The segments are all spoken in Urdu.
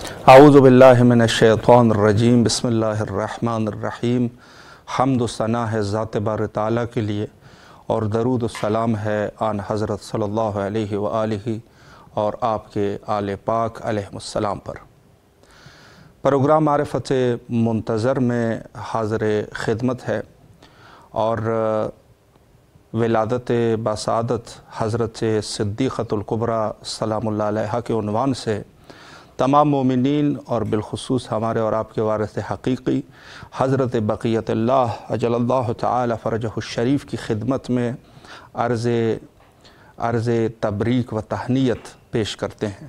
اعوذ باللہ من الشیطان الرجیم، بسم اللہ الرحمن الرحیم۔ حمد و ثنا ہے ذات بار تعالیٰ کے لیے، اور درود و سلام ہے آن حضرت صلی اللہ علیہ وآلہ اور آپ کے آل پاک علیہ السلام پر۔ پروگرام معرفت منتظر میں حاضر خدمت ہے، اور ولادت بسعادت حضرت صدیقۃ الکبریٰ سلام اللہ علیہا کے عنوان سے تمام مومنین اور بالخصوص ہمارے اور آپ کے وارث حقیقی حضرت بقیت اللہ اجل اللہ تعالی فرجہ الشریف کی خدمت میں عرض تبریک و تہنیت پیش کرتے ہیں۔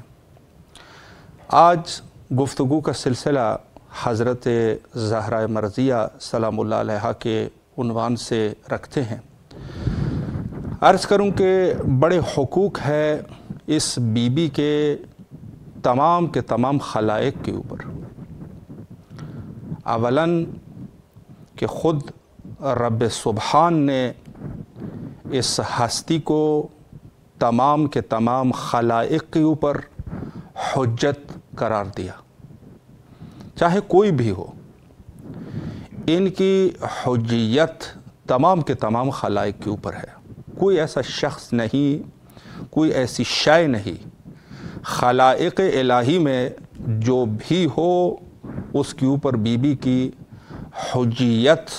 آج گفتگو کا سلسلہ حضرت زہرہ مرضیہ سلام اللہ علیہا کے عنوان سے رکھتے ہیں۔ عرض کروں کہ بڑے حقوق ہے اس بی بی کے تمام کے تمام خلائق کے اوپر۔ اولاً کہ خود رب سبحان نے اس ہستی کو تمام کے تمام خلائق کے اوپر حجت قرار دیا، چاہے کوئی بھی ہو۔ ان کی حجیت تمام کے تمام خلائق کے اوپر ہے۔ کوئی ایسا شخص نہیں، کوئی ایسی شے نہیں خلائق الہی میں جو بھی ہو اس کے اوپر بی بی کی حجیت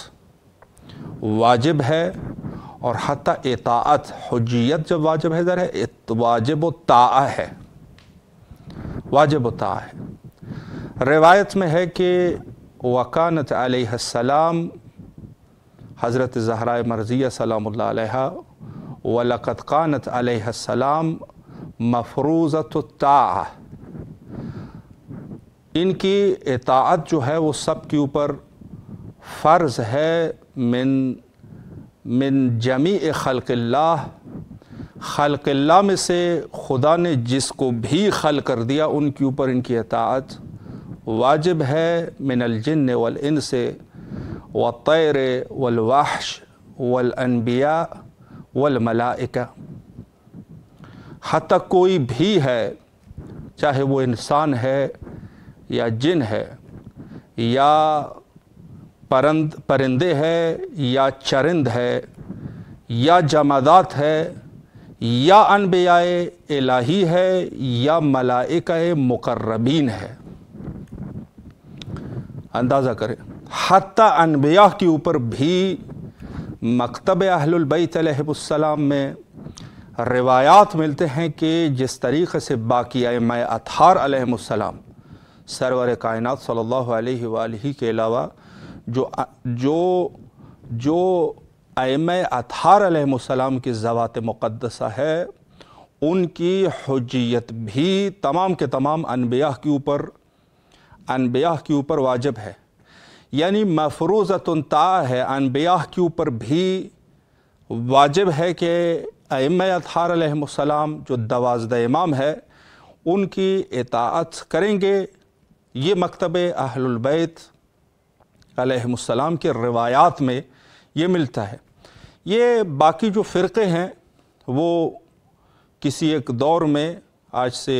واجب ہے، اور حتیٰ اطاعت۔ حجیت جب واجب ہے ذرا واجب و طاعہ ہے، واجب و طاعہ ہے۔ روایت میں ہے کہ وکانت علیہ السلام، حضرت زہرہ مرضیہ سلام اللہ علیہا، وَلَقَدْ قَانَتْ عَلَيْهَا السَّلَامُ مفروضۃ الطاعہ، ان کی اطاعت جو ہے وہ سب کے اوپر فرض ہے۔ من جمیع خلق اللہ، خلق اللہ میں سے خدا نے جس کو بھی خلق کر دیا ان کے اوپر ان کی اطاعت واجب ہے۔ من الجن والانس والطیر والوحش والانبیاء والملائکہ، حتیٰ کوئی بھی ہے، چاہے وہ انسان ہے یا جن ہے یا پرندے ہے یا چرند ہے یا جمادات ہے یا انبیاء الہی ہے یا ملائکہ مقربین ہے۔ اندازہ کریں، حتیٰ انبیاء کے اوپر بھی مکتب اہل البیت علیہ السلام میں روایات ملتے ہیں کہ جس طریقے سے باقی ائمہ اطہار علیہم السلام، سرور کائنات صلی اللہ علیہ وآلہ کے علاوہ جو ائمہ اطہار علیہم السلام کی ذوات مقدسہ ہے، ان کی حجیت بھی تمام کے تمام انبیاء کے اوپر واجب ہے، یعنی مفروضۃ طاعہ ہے۔ انبیاء کے اوپر بھی واجب ہے کہ ائمہ اطہار علیہم السلام جو 12 امام ہے ان کی اطاعت کریں گے۔ یہ مکتب اہل البیت علیہم السلام کے روایات میں یہ ملتا ہے۔ یہ باقی جو فرقے ہیں وہ کسی ایک دور میں، آج سے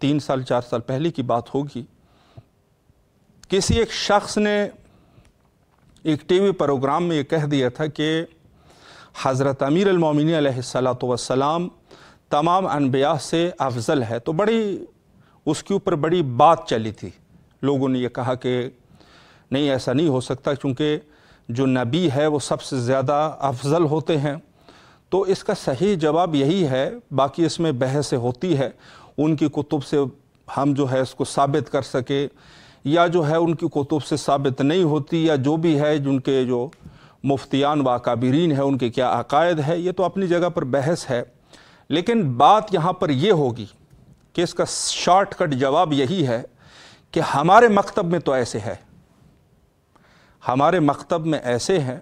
3 سال 4 سال پہلے کی بات ہوگی، کسی ایک شخص نے ایک ٹی وی پروگرام میں یہ کہہ دیا تھا کہ حضرت امیر المومنین علیہ السلام تمام انبیاء سے افضل ہے۔ تو اس کے اوپر بڑی بات چلی تھی، لوگوں نے یہ کہا کہ نہیں، ایسا نہیں ہو سکتا، کیونکہ جو نبی ہے وہ سب سے زیادہ افضل ہوتے ہیں۔ تو اس کا صحیح جواب یہی ہے، باقی اس میں بحث ہوتی ہے، ان کی کتب سے ہم جو ہے اس کو ثابت کر سکے یا جو ہے ان کی کتب سے ثابت نہیں ہوتی، یا جو بھی ہے جن کے جو مفتیان و اکابرین ہیں ان کے کیا عقائد ہے، یہ تو اپنی جگہ پر بحث ہے۔ لیکن بات یہاں پر یہ ہوگی کہ اس کا شارٹ کٹ جواب یہی ہے کہ ہمارے مکتب میں تو ایسے ہے، ہمارے مکتب میں ایسے ہیں،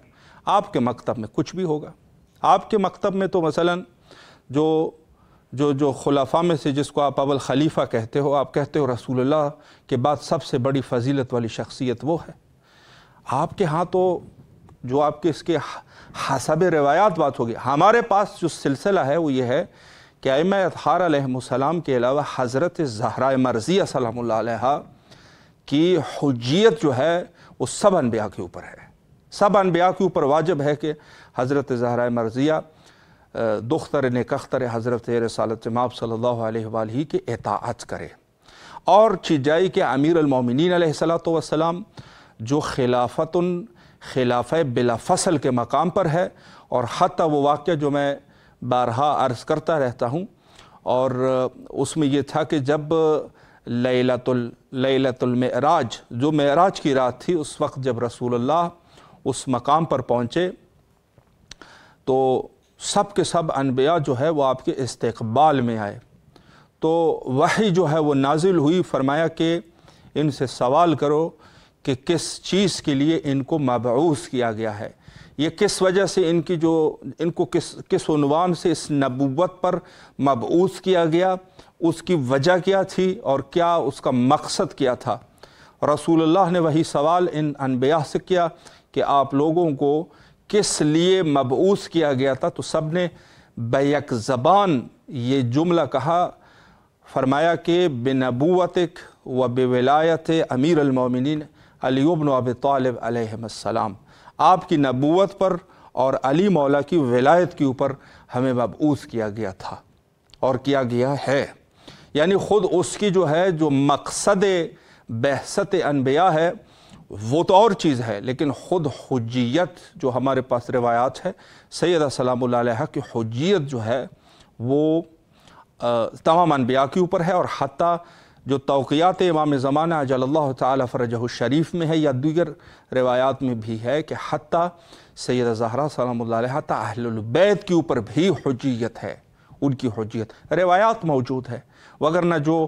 آپ کے مکتب میں کچھ بھی ہوگا۔ آپ کے مکتب میں تو مثلا جو خلفاء میں سے جس کو آپ اول خلیفہ کہتے ہو، آپ کہتے ہو رسول اللہ کے بعد سب سے بڑی فضیلت والی شخصیت وہ ہے۔ آپ کے ہاں تو جو آپ کے اس کے حسب روایات بات ہوگی۔ ہمارے پاس جو سلسلہ ہے وہ یہ ہے کہ ائمہ اطہار علیہم السلام کے علاوہ حضرت زہرہ مرضیہ سلام اللہ علیہا کی حجیت جو ہے وہ سب انبیاء کے اوپر ہے، سب انبیاء کے اوپر واجب ہے کہ حضرت زہرا مرضیہ دختر نیک اختر حضرت رسالت مآب صلی اللہ علیہ وآلہ کی اطاعت کرے۔ اور چیجائی کے امیر المومنین علیہ السلام جو خلافہ بلا فصل کے مقام پر ہے، اور حتیٰ وہ واقعہ جو میں بارہا عرض کرتا رہتا ہوں، اور اس میں یہ تھا کہ جب لیلۃ المعراج جو معراج کی رات تھی، اس وقت جب رسول اللہ اس مقام پر پہنچے تو سب کے سب انبیاء جو ہے وہ آپ کے استقبال میں آئے، تو وحی جو ہے وہ نازل ہوئی، فرمایا کہ ان سے سوال کرو کہ کس چیز کے لیے ان کو مبعوث کیا گیا ہے، یہ کس وجہ سے ان کو کس عنوان سے اس نبوت پر مبعوث کیا گیا، اس کی وجہ کیا تھی اور کیا اس کا مقصد کیا تھا۔ رسول اللہ نے وہی سوال ان انبیاء سے کیا کہ آپ لوگوں کو کس لیے مبعوث کیا گیا تھا، تو سب نے بیک زبان یہ جملہ کہا، فرمایا کہ بنبوتک و بولایت امیر المومنین علی بن ابی طالب علیہ السلام، آپ کی نبوت پر اور علی مولا کی ولایت کے اوپر ہمیں مبعوث کیا گیا تھا اور کیا گیا ہے۔ یعنی خود اس کی جو ہے جو مقصد بعثت انبیاء ہے وہ تو اور چیز ہے، لیکن خود حجیت جو ہمارے پاس روایات ہے سیدہ سلام اللہ علیہ کی حجیت جو ہے وہ تمام انبیاء کے اوپر ہے، اور حتیٰ جو توقیات امام زمانہ اجل اللہ تعالی فرجہ الشریف میں ہے یا دیگر روایات میں بھی ہے کہ حتیٰ سیدہ زہرا سلام اللہ علیہ حتیٰ اہل البیت کے اوپر بھی حجیت ہے، ان کی حجیت روایات موجود ہے، وگرنہ جو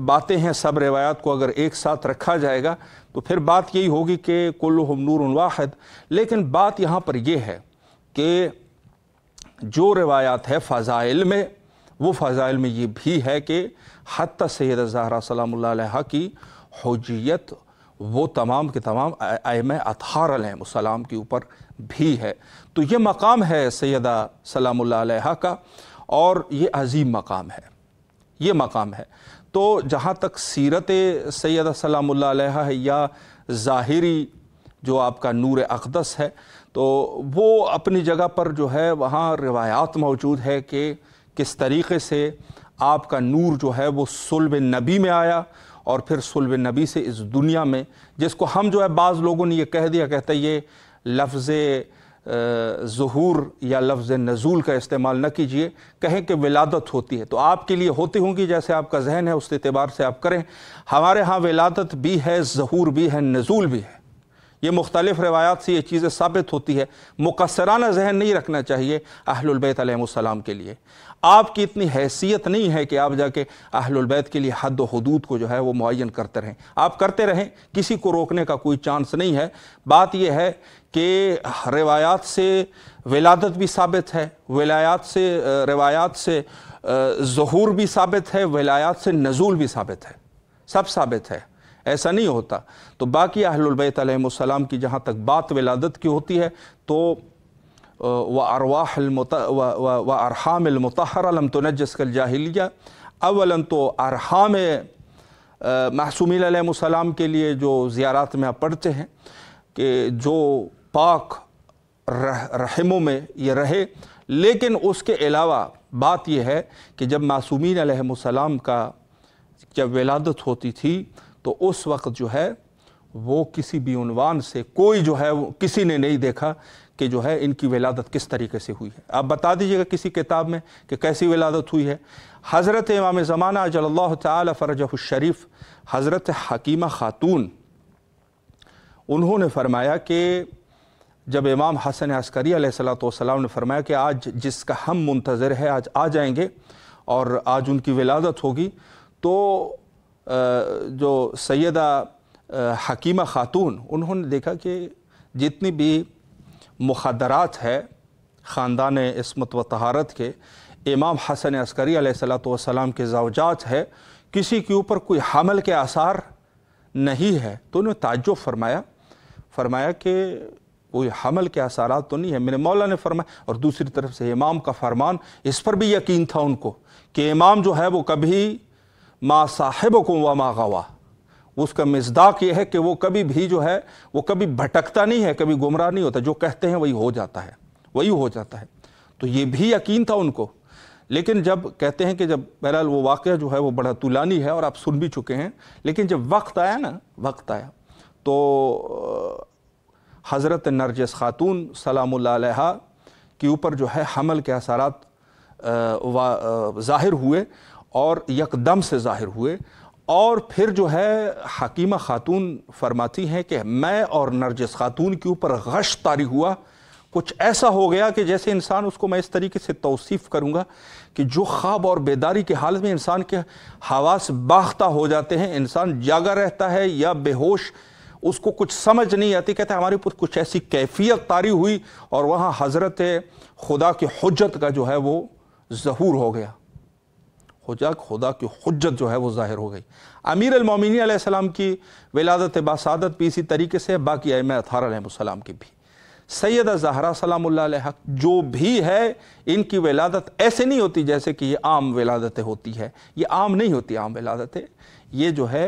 باتیں ہیں سب روایات کو اگر ایک ساتھ رکھا جائے گا تو پھر بات یہی ہوگی کہ کلہم نور واحد۔ لیکن بات یہاں پر یہ ہے کہ جو روایات ہے فضائل میں، وہ فضائل میں یہ بھی ہے کہ حتیٰ سیدہ زہرا سلام اللہ علیہ کی حجیت وہ تمام کے تمام ائمہ اطہار علیہ السلام کے اوپر بھی ہے۔ تو یہ مقام ہے سیدہ سلام اللہ علیہ کا، اور یہ عظیم مقام ہے، یہ مقام ہے۔ تو جہاں تک سیرت سیدہ سلام اللہ علیہ ہے یا ظاہری جو آپ کا نور اقدس ہے، تو وہ اپنی جگہ پر جو ہے وہاں روایات موجود ہے کہ کس طریقے سے آپ کا نور جو ہے وہ صلب نبی میں آیا، اور پھر صلب نبی سے اس دنیا میں، جس کو ہم جو ہے بعض لوگوں نے یہ کہہ دیا، کہتا ہے یہ لفظ ظہور یا لفظ نزول کا استعمال نہ کیجئے، کہیں کہ ولادت ہوتی ہے، تو آپ کے لیے ہوتی ہوں گی جیسے آپ کا ذہن ہے اس اعتبار سے آپ کریں۔ ہمارے ہاں ولادت بھی ہے، ظہور بھی ہے، نزول بھی ہے، یہ مختلف روایات سے یہ چیزیں ثابت ہوتی ہے۔ مقصرانہ ذہن نہیں رکھنا چاہیے اہل البیت علیہ السلام کے لیے، آپ کی اتنی حیثیت نہیں ہے کہ آپ جا کے اہل البیت کے لیے حد و حدود کو جو ہے وہ معین کرتے رہیں، آپ کرتے رہیں، کسی کو روکنے کا کوئی چانس نہیں ہے۔ بات یہ ہے کہ روایات سے ولادت بھی ثابت ہے، روایات سے ظہور بھی ثابت ہے، ولایات سے نزول بھی ثابت ہے، سب ثابت ہے، ایسا نہیں ہوتا۔ تو باقی اہل البیت علیہ السلام کی جہاں تک بات ولادت کی ہوتی ہے تو وارحام المطہرہ لم تنجس کالجاہلیہ، اولاً تو ارحام معصومین علیہ السلام کے لیے جو زیارات میں آپ پڑھتے ہیں کہ جو پاک رحموں میں یہ رہے، لیکن اس کے علاوہ بات یہ ہے کہ جب معصومین علیہ السلام کا جب ولادت ہوتی تھی تو اس وقت جو ہے وہ کسی بھی عنوان سے کوئی جو ہے کسی نے نہیں دیکھا کہ جو ہے ان کی ولادت کس طریقے سے ہوئی ہے۔ آپ بتا دیجئے گا کسی کتاب میں کہ کیسی ولادت ہوئی ہے۔ حضرت امام زمانہ اجل اللہ تعالی فرجہ الشریف حضرت حکیمہ خاتون، انہوں نے فرمایا کہ جب امام حسن عسکری علیہ السلام نے فرمایا کہ آج جس کا ہم منتظر ہے آج آ جائیں گے اور آج ان کی ولادت ہوگی، تو جو سیدہ حکیمہ خاتون انہوں نے دیکھا کہ جتنی بھی مخدرات ہے خاندان عصمت و طہارت کے، امام حسن عسکری علیہ السلام کے زوجات ہے، کسی کے اوپر کوئی حمل کے آثار نہیں ہے۔ تو انہوں نے تعجب فرمایا کہ کوئی حمل کے اثرات تو نہیں ہے۔ میرے مولا نے فرمایا، اور دوسری طرف سے امام کا فرمان، اس پر بھی یقین تھا ان کو کہ امام جو ہے وہ کبھی ما صاحبکم وما غوا، اس کا مصداق یہ ہے کہ وہ کبھی بھی جو ہے وہ کبھی بھٹکتا نہیں ہے، کبھی گمراہ نہیں ہوتا، جو کہتے ہیں وہی ہو جاتا ہے، وہی ہو جاتا ہے۔ تو یہ بھی یقین تھا ان کو، لیکن جب کہتے ہیں کہ جب بہرحال وہ واقعہ جو ہے وہ بڑا طولانی ہے اور آپ سن بھی چکے ہیں، لیکن جب وقت آیا تو حضرت نرجس خاتون سلام اللہ علیہا کے اوپر جو ہے حمل کے اثرات ظاہر ہوئے اور یکدم سے ظاہر ہوئے، اور پھر جو ہے حکیمہ خاتون فرماتی ہیں کہ میں اور نرجس خاتون کے اوپر غش طاری ہوا، کچھ ایسا ہو گیا کہ جیسے انسان، اس کو میں اس طریقے سے توصیف کروں گا کہ جو خواب اور بیداری کی حالت میں انسان کے حواس باختہ ہو جاتے ہیں، انسان جاگا رہتا ہے یا بے ہوش، اس کو کچھ سمجھ نہیں آتی، کہتے ہیں ہمارے اوپر کچھ ایسی کیفیت طاری ہوئی اور وہاں حضرت خدا کی حجت کا جو ہے وہ ظہور ہو گیا، خدا کی حجت جو ہے وہ ظاہر ہو گئی۔ امیر المومنین علیہ السلام کی ولادت باسعادت بھی اسی طریقے سے، باقی ائمہ اطہار علیہ السلام کی بھی۔ سیدہ زہرا سلام اللہ علیہا جو بھی ہے، ان کی ولادت ایسے نہیں ہوتی جیسے کہ یہ عام ولادتیں ہوتی ہے، یہ عام نہیں ہوتی عام ولادتیں، یہ جو ہے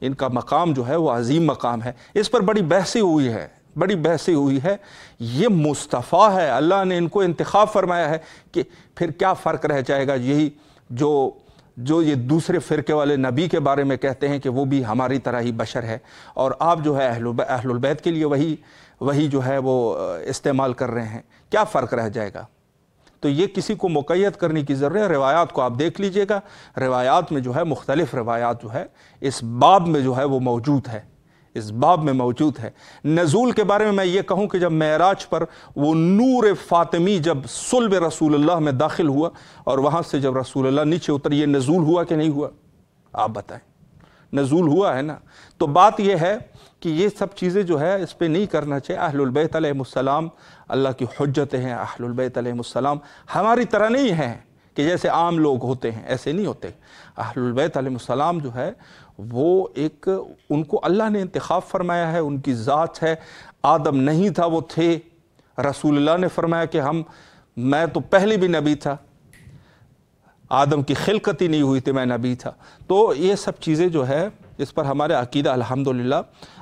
ان کا مقام جو ہے وہ عظیم مقام ہے۔ اس پر بڑی بحثی ہوئی ہے، یہ مصطفیٰ ہے، اللہ نے ان کو انتخاب فرمایا ہے کہ پھر کیا فرق رہ جائے گا، یہی جو یہ دوسرے فرقے والے نبی کے بارے میں کہتے ہیں کہ وہ بھی ہماری طرح ہی بشر ہے، اور آپ جو ہے اہل البیت کے لیے وہی جو ہے وہ استعمال کر رہے ہیں، کیا فرق رہ جائے گا؟ تو یہ کسی کو مقید کرنے کی ضرورت ہے۔ روایات کو آپ دیکھ لیجئے گا، روایات میں جو ہے مختلف روایات جو ہے اس باب میں جو ہے وہ موجود ہے۔ نزول کے بارے میں یہ کہوں کہ جب معراج پر وہ نور فاطمی جب صلب رسول اللہ میں داخل ہوا اور وہاں سے جب رسول اللہ نیچے اتر، یہ نزول ہوا کہ نہیں ہوا؟ آپ بتائیں، نزول ہوا ہے نا؟ تو بات یہ ہے کہ یہ سب چیزیں جو ہے اس پہ نہیں کرنا چاہیے۔ اہل البیت علیہ السلام اللہ کی حجتیں ہیں، اہل البیت علیہ السلام ہماری طرح نہیں ہیں کہ جیسے عام لوگ ہوتے ہیں، ایسے نہیں ہوتے۔ اہل البیت علیہ السلام جو ہے وہ ان کو اللہ نے انتخاب فرمایا ہے، ان کی ذات ہے۔ آدم نہیں تھا، وہ تھے۔ رسول اللہ نے فرمایا کہ میں تو پہلے بھی نبی تھا، آدم کی خلقت ہی نہیں ہوئی تھی، میں نبی تھا۔ تو یہ سب چیزیں جو ہے اس پر ہمارے عقیدہ الحمدللہ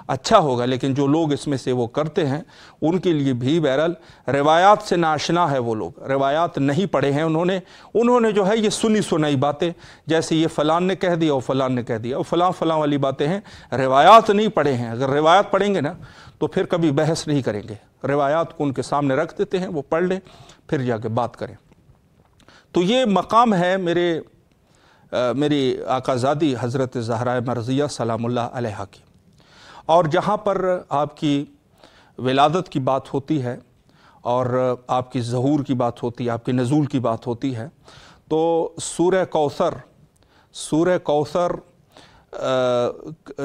اچھا ہوگا، لیکن جو لوگ اس میں سے وہ کرتے ہیں ان کے لیے بھی بہرحال روایات سے ناشنا ہے، وہ لوگ روایات نہیں پڑھے ہیں، انہوں نے جو ہے یہ سنی سنائی باتیں، جیسے یہ فلان نے کہہ دیا اور فلان نے کہہ دیا اور فلاں والی باتیں ہیں، روایات نہیں پڑھے ہیں۔ اگر روایات پڑھیں گے نا تو پھر کبھی بحث نہیں کریں گے، روایات کو ان کے سامنے رکھ دیتے ہیں، وہ پڑھ لیں پھر جا کے بات کریں۔ تو یہ مقام ہے میری آقازادی حضرت زہرا مرضیہ سلام اللہ علیہا کی، اور جہاں پر آپ کی ولادت کی بات ہوتی ہے اور آپ کی ظہور کی بات ہوتی ہے، آپ کے نزول کی بات ہوتی ہے، تو سورہ کوثر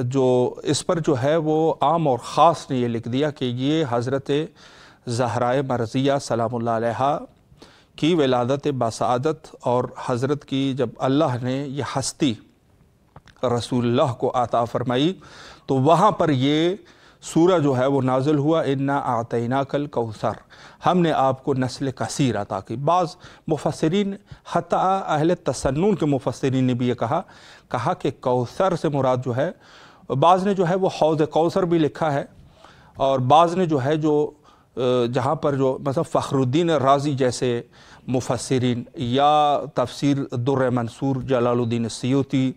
جو اس پر جو ہے وہ عام اور خاص نے یہ لکھ دیا کہ یہ حضرت زہرا مرضیہ سلام اللہ علیہا کی ولادت باسعادت، اور حضرت کی جب اللہ نے یہ ہستی رسول اللہ کو عطا فرمائی تو وہاں پر یہ سورہ جو ہے وہ نازل ہوا، انا اعطیناک الکوثر، ہم نے آپ کو نسل کثیر عطا کی۔ بعض مفسرین حتی اہل تسنن کے مفسرین نے بھی یہ کہا کہ کوثر سے مراد جو ہے، بعض نے جو ہے وہ حوض کوثر بھی لکھا ہے، اور بعض نے جو ہے جہاں پر جو مثلا فخر الدین رازی جیسے مفسرین، یا تفسیر در منصور جلال الدین السیوطی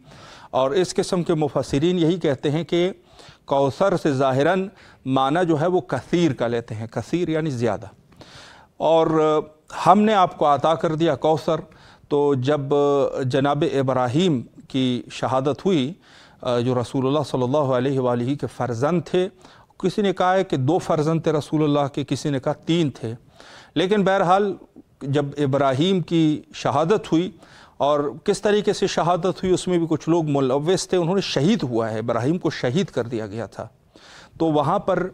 اور اس قسم کے مفسرین یہی کہتے ہیں کہ کوثر سے ظاہراً معنی جو ہے وہ کثیر کا لیتے ہیں، کثیر یعنی زیادہ، اور ہم نے آپ کو عطا کر دیا کوثر۔ تو جب جناب ابراہیم کی شہادت ہوئی، جو رسول اللہ صلی اللہ علیہ وآلہ کے فرزند تھے، کسی نے کہا ہے کہ 2 فرزند تھے رسول اللہ کے، کسی نے کہا 3 تھے، لیکن بہرحال جب ابراہیم کی شہادت ہوئی، اور کس طریقے سے شہادت ہوئی اس میں بھی کچھ لوگ ملوث تھے، انہوں نے شہید ہوا ہے، ابراہیم کو شہید کر دیا گیا تھا۔ تو وہاں پر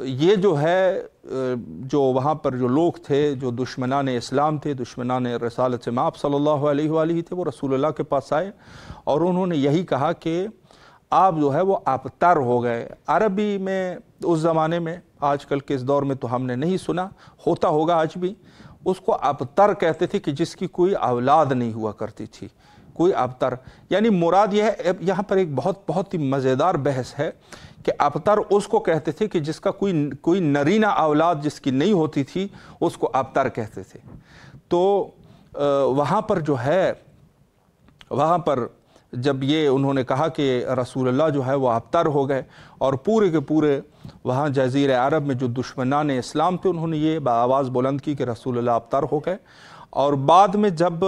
یہ جو ہے جو وہاں پر جو لوگ تھے، جو دشمنان اسلام تھے، دشمنان رسالت سے مآب صلی اللہ علیہ وآلہ تھے، وہ رسول اللہ کے پاس آئے اور انہوں نے یہی کہا کہ آپ جو ہے وہ ابتر ہو گئے۔ عربی میں اس زمانے میں، آج کل کے اس دور میں تو ہم نے نہیں سنا، ہوتا ہوگا آج بھی، اس کو ابتر کہتے تھے کہ جس کی کوئی اولاد نہیں ہوا کرتی تھی، کوئی ابتر، یعنی مراد یہ ہے، یہاں پر ایک بہت ہی مزیدار بحث ہے کہ ابتر اس کو کہتے تھے کہ جس کا کوئی نرینہ اولاد جس کی نہیں ہوتی تھی اس کو ابتر کہتے تھے۔ تو وہاں پر جو ہے، وہاں پر جب یہ انہوں نے کہا کہ رسول اللہ جو ہے وہ ابتر ہو گئے، اور پورے کے پورے وہاں جزیرہ عرب میں جو دشمنان اسلام تھے انہوں نے یہ بآواز بلند کی کہ رسول اللہ ابتر ہو گئے۔ اور بعد میں جب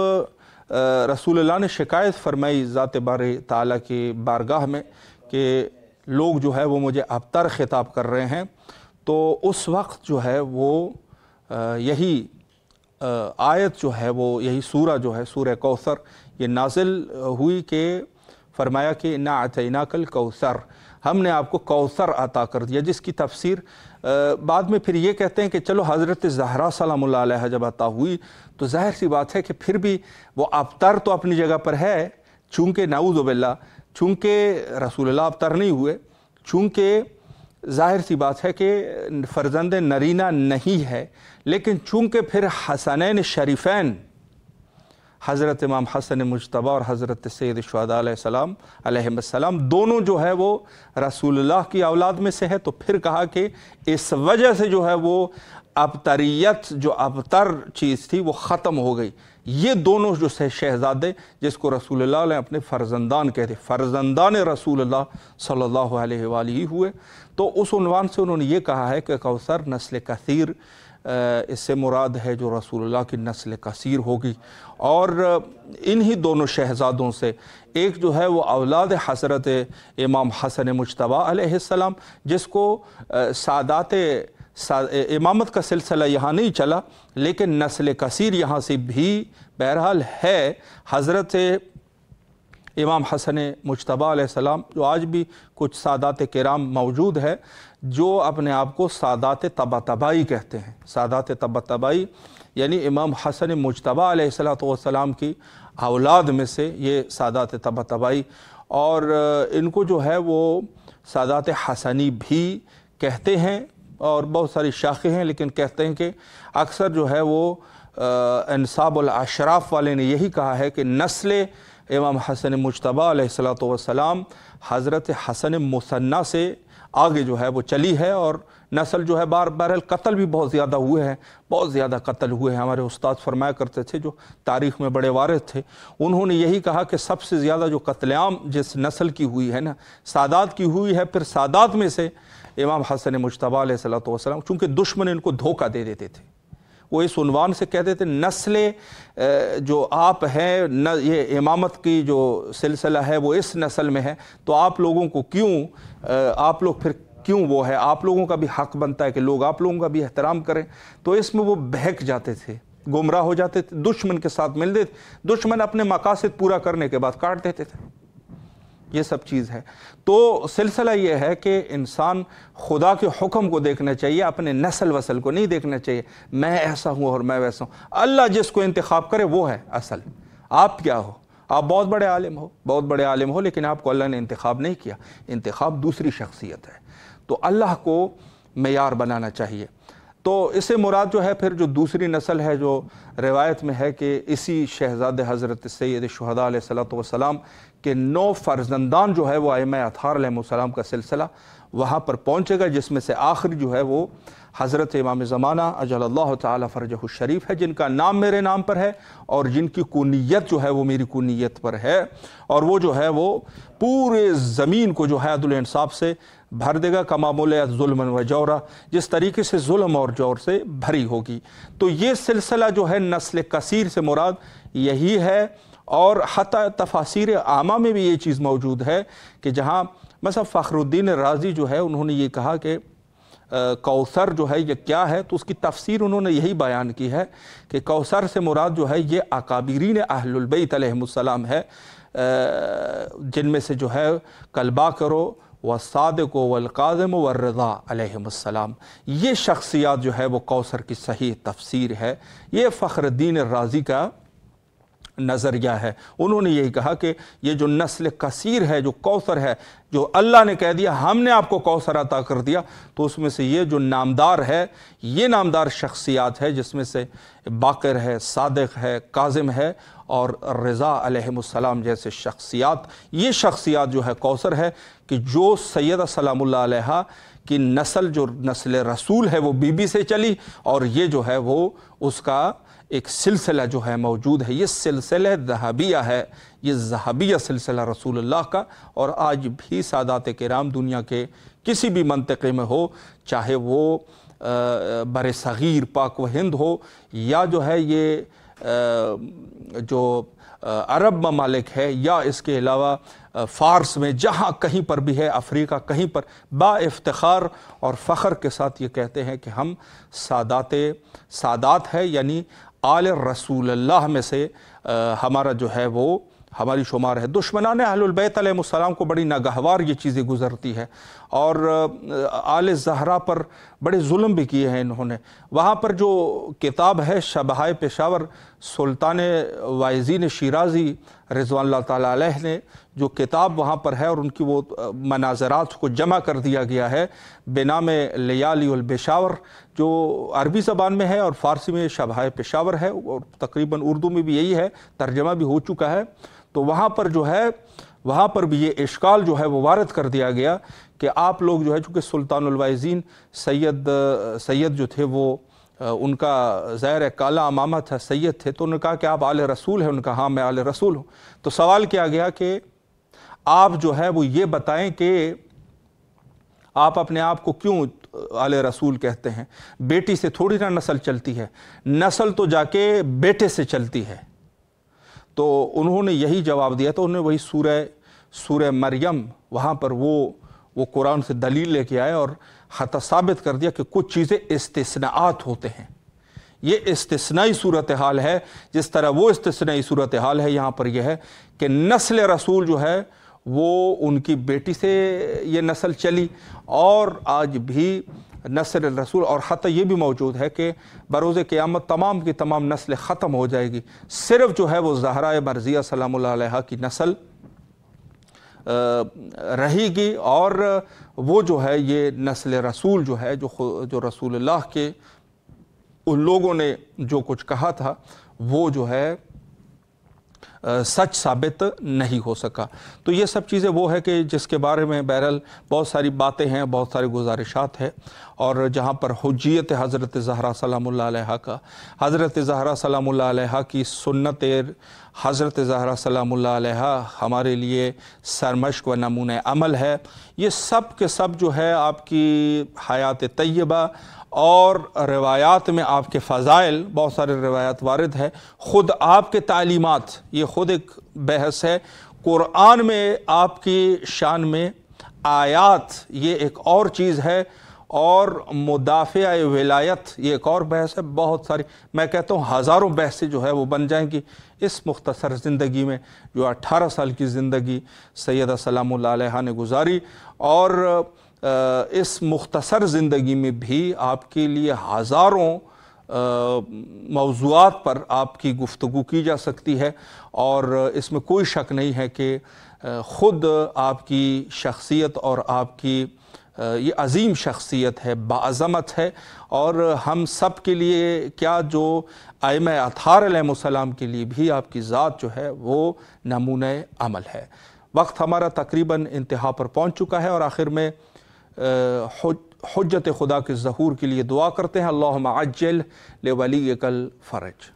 رسول اللہ نے شکایت فرمائی ذات باری تعالیٰ کی بارگاہ میں کہ لوگ جو ہے وہ مجھے ابتر خطاب کر رہے ہیں، تو اس وقت جو ہے وہ یہی آیت جو ہے وہ یہی سورہ جو ہے سورہ کوثر یہ نازل ہوئی کہ فرمایا کہ انا اعطیناک الکوثر، ہم نے آپ کو کوثر عطا کر دیا، جس کی تفسیر بعد میں پھر یہ کہتے ہیں کہ چلو حضرت زہرا سلام اللہ علیہ جب عطا ہوئی تو ظاہر سی بات ہے کہ پھر بھی وہ ابتر تو اپنی جگہ پر ہے، چونکہ نعوذ باللہ چونکہ رسول اللہ ابتر نہیں ہوئے، چونکہ ظاہر سی بات ہے کہ فرزند نرینہ نہیں ہے، لیکن چونکہ پھر حسنین شریفین حضرت امام حسن مجتبی اور حضرت سید الشہداء علیہ السلام دونوں جو ہے وہ رسول اللہ کی اولاد میں سے ہے، تو پھر کہا کہ اس وجہ سے جو ہے وہ ابتریت جو ابتر چیز تھی وہ ختم ہو گئی۔ یہ دونوں جو شہزادے جس کو رسول اللہ نے اپنے فرزندان کہتے، فرزندان رسول اللہ صلی اللہ علیہ وآلہ ہوئے، تو اس عنوان سے انہوں نے یہ کہا ہے کہ کوثر نسل کثیر، اس سے مراد ہے جو رسول اللہ کی نسل کثیر ہوگی۔ اور انہی دونوں شہزادوں سے ایک جو ہے وہ اولاد حضرت امام حسن مجتبی علیہ السلام، جس کو سادات امامت کا سلسلہ یہاں نہیں چلا، لیکن نسل کثیر یہاں سے بھی بہرحال ہے، حضرت امام حسن مجتبی علیہ السلام، جو آج بھی کچھ سادات کرام موجود ہے جو اپنے آپ کو سادات طباطبائی کہتے ہیں۔ سادات طباطبائی یعنی امام حسن مجتبی علیہ السلام کی اولاد میں سے یہ سادات طباطبائی، اور ان کو جو ہے وہ سادات حسنی بھی کہتے ہیں، اور بہت ساری شاخیں ہیں، لیکن کہتے ہیں کہ اکثر جو ہے وہ انصاب الاشراف والے نے یہی کہا ہے کہ نسل امام حسن مجتبی علیہ السلام حضرت حسن مثنیٰ سے آگے جو ہے وہ چلی ہے، اور نسل جو ہے بہرحال قتل بھی بہت زیادہ ہوئے ہیں، بہت زیادہ قتل ہوئے ہیں۔ ہمارے استاد فرمایا کرتے تھے جو تاریخ میں بڑے وارث تھے، انہوں نے یہی کہا کہ سب سے زیادہ جو قتل عام جس نسل کی ہوئی ہے نا، سادات کی ہوئی ہے، پھر سادات میں سے امام حسن مجتبی علیہ السلام، چونکہ دشمن ان کو دھوکہ دے دیتے تھے، وہ اس عنوان سے کہتے تھے نسل جو آپ ہیں، یہ امامت کی جو سلسلہ ہے وہ اس نسل میں ہے، تو آپ لوگوں کو آپ لوگ پھر کیوں وہ ہے، آپ لوگوں کا بھی حق بنتا ہے کہ لوگ آپ لوگوں کا بھی احترام کریں۔ تو اس میں وہ بہک جاتے تھے، گمراہ ہو جاتے تھے، دشمن کے ساتھ ملتے تھے، دشمن اپنے مقاصد پورا کرنے کے بعد کاٹ دیتے تھے۔ یہ سب چیز ہے۔ تو سلسلہ یہ ہے کہ انسان خدا کے حکم کو دیکھنا چاہیے، اپنے نسل وسل کو نہیں دیکھنا چاہیے، میں ایسا ہوں اور میں ویسا ہوں۔ اللہ جس کو انتخاب کرے وہ ہے اصل۔ آپ کیا ہو، آپ بہت بڑے عالم ہو، لیکن آپ کو اللہ نے انتخاب نہیں کیا، انتخاب دوسری شخصیت ہے۔ تو اللہ کو معیار بنانا چاہیے۔ تو اس سے مراد جو ہے پھر جو دوسری نسل ہے، جو روایت میں ہے کہ اسی شہزادے حضرت سید الشہداء علیہ السلام کے 9 فرزندان جو ہے وہ ائمہ اطہار علیہ السلام کا سلسلہ وہاں پر پہنچے گا، جس میں سے آخری جو ہے وہ حضرت امام زمانہ اجل اللہ تعالی فرجہ الشریف ہے، جن کا نام میرے نام پر ہے اور جن کی کنیت جو ہے وہ میری کنیت پر ہے، اور وہ جو ہے وہ پورے زمین کو جو ہے عدل و انصاف سے بھر دے گا، کما ملئت ظلما و جورا، جس طریقے سے ظلم اور جور سے بھری ہوگی۔ تو یہ سلسلہ جو ہے نسل کثیر سے مراد یہی ہے، اور حتی تفاسیر عامہ میں بھی یہ چیز موجود ہے کہ جہاں مثلا فخر الدین رازی جو ہے انہوں نے یہ کہا کہ کوثر جو ہے یہ کیا ہے، تو اس کی تفسیر انہوں نے یہی بیان کی ہے کہ کوثر سے مراد جو ہے یہ اکابرین اہل البیت علیہ السلام ہے، جن میں سے جو ہے کالباقر والصادق والقاظم والرضا علیہ السلام، یہ شخصیات جو ہے وہ کوثر کی صحیح تفسیر ہے۔ یہ فخر الدین رازی کا نظریہ ہے۔ انہوں نے یہی کہا کہ یہ جو نسل کثیر ہے، جو کوثر ہے، جو اللہ نے کہہ دیا ہم نے آپ کو کوثر عطا کر دیا، تو اس میں سے یہ جو نامدار ہے، یہ نامدار شخصیات ہے، جس میں سے باقر ہے، صادق ہے، کاظم ہے اور رضا علیہ السلام جیسے شخصیات، یہ شخصیات جو ہے کوثر ہے کہ جو سیدہ سلام اللہ علیہا کی نسل، جو نسل رسول ہے، وہ بی بی سے چلی، اور یہ جو ہے وہ اس کا ایک سلسلہ جو ہے موجود ہے۔ یہ سلسلہ ذہبیہ ہے، یہ ذہبیہ سلسلہ رسول اللہ کا، اور آج بھی سادات کرام دنیا کے کسی بھی منطقے میں ہو، چاہے وہ بر صغیر پاک و ہند ہو، یا جو ہے یہ جو عرب ممالک ہے، یا اس کے علاوہ فارس میں جہاں کہیں پر بھی ہے، افریقہ کہیں پر، با افتخار اور فخر کے ساتھ یہ کہتے ہیں کہ ہم سادات ہے، یعنی آل رسول اللہ میں سے ہمارا جو ہے وہ ہماری شمار ہے۔ دشمنان اہل البیت علیہ السلام کو بڑی ناگہوار یہ چیزیں گزرتی ہے، اور آل زہرا پر بڑے ظلم بھی کیے ہیں انہوں نے۔ وہاں پر جو کتاب ہے شبہائے پشاور، سلطان واعظین شیرازی رضوان اللہ تعالیٰ علیہ نے جو کتاب وہاں پر ہے، اور ان کی وہ مناظرات کو جمع کر دیا گیا ہے بنام لیالی البشاور، جو عربی زبان میں ہے اور فارسی میں شبہائے پشاور ہے، اور تقریباً اردو میں بھی یہی ہے، ترجمہ بھی ہو چکا ہے۔ تو وہاں پر جو ہے، وہاں پر بھی یہ اشکال جو ہے وہ وارد کر دیا گیا کہ آپ لوگ جو ہے، چونکہ سلطان الواعظین سید جو تھے وہ ان کا ظاہر کالا امامہ تھا، سید تھے، تو انہوں نے کہا کہ آپ آل رسول ہیں؟ انہوں نے کہا ہاں میں آل رسول ہوں۔ تو سوال کیا گیا کہ آپ جو ہے وہ یہ بتائیں کہ آپ اپنے آپ کو کیوں آل رسول کہتے ہیں؟ بیٹی سے تھوڑی نہ نسل چلتی ہے، نسل تو جا کے بیٹے سے چلتی ہے۔ تو انہوں نے یہی جواب دیا، تو انہوں نے وہی سورہ مریم، وہاں پر وہ قرآن سے دلیل لے کے آئے اور حتی ثابت کر دیا کہ کچھ چیزیں استثناءات ہوتے ہیں۔ یہ استثنائی صورتحال ہے، جس طرح وہ استثنائی صورتحال ہے، یہاں پر یہ ہے کہ نسل رسول جو ہے وہ ان کی بیٹی سے یہ نسل چلی، اور آج بھی نسل رسول، اور حتی یہ بھی موجود ہے کہ بروز قیامت تمام کی تمام نسل ختم ہو جائے گی، صرف جو ہے وہ زہرا مرضیہ سلام اللہ علیہا کی نسل رہے گی، اور وہ جو ہے یہ نسل رسول جو ہے، جو رسول اللہ کے ان لوگوں نے جو کچھ کہا تھا وہ جو ہے سچ ثابت نہیں ہو سکا۔ تو یہ سب چیزیں وہ ہے کہ جس کے بارے میں بہرحال بہت ساری باتیں ہیں، بہت ساری گزارشات ہیں، اور جہاں پر حجیت حضرت زہرا سلام اللہ علیہا کا، حضرت زہرا سلام اللہ علیہا کی سنت حضرت زہرا سلام اللہ علیہا ہمارے لیے سرمشق و نمونہ عمل ہے۔ یہ سب کے سب جو ہے آپ کی حیات طیبہ اور روایات میں آپ کے فضائل، بہت سارے روایات وارد ہے، خود آپ کے تعلیمات، یہ خود ایک بحث ہے۔ قرآن میں آپ کی شان میں آیات، یہ ایک اور چیز ہے، اور مدافع ولایت یہ ایک اور بحث ہے۔ بہت ساری، میں کہتا ہوں ہزاروں بحثیں جو ہے وہ بن جائیں گی اس مختصر زندگی میں، جو 18 سال کی زندگی سیدہ سلام اللہ علیہا نے گزاری، اور اس مختصر زندگی میں بھی آپ کے لیے ہزاروں موضوعات پر آپ کی گفتگو کی جا سکتی ہے، اور اس میں کوئی شک نہیں ہے کہ خود آپ کی شخصیت اور آپ کی یہ عظیم شخصیت ہے، باعظمت ہے، اور ہم سب کے لیے کیا، جو ائمہ اطہار علیہ السلام کے لیے بھی آپ کی ذات جو ہے وہ نمونہ عمل ہے۔ وقت ہمارا تقریباً انتہا پر پہنچ چکا ہے، اور آخر میں حجت خدا کے ظہور کے لیے دعا کرتے ہیں، اللہم عجل لولیک الفرج۔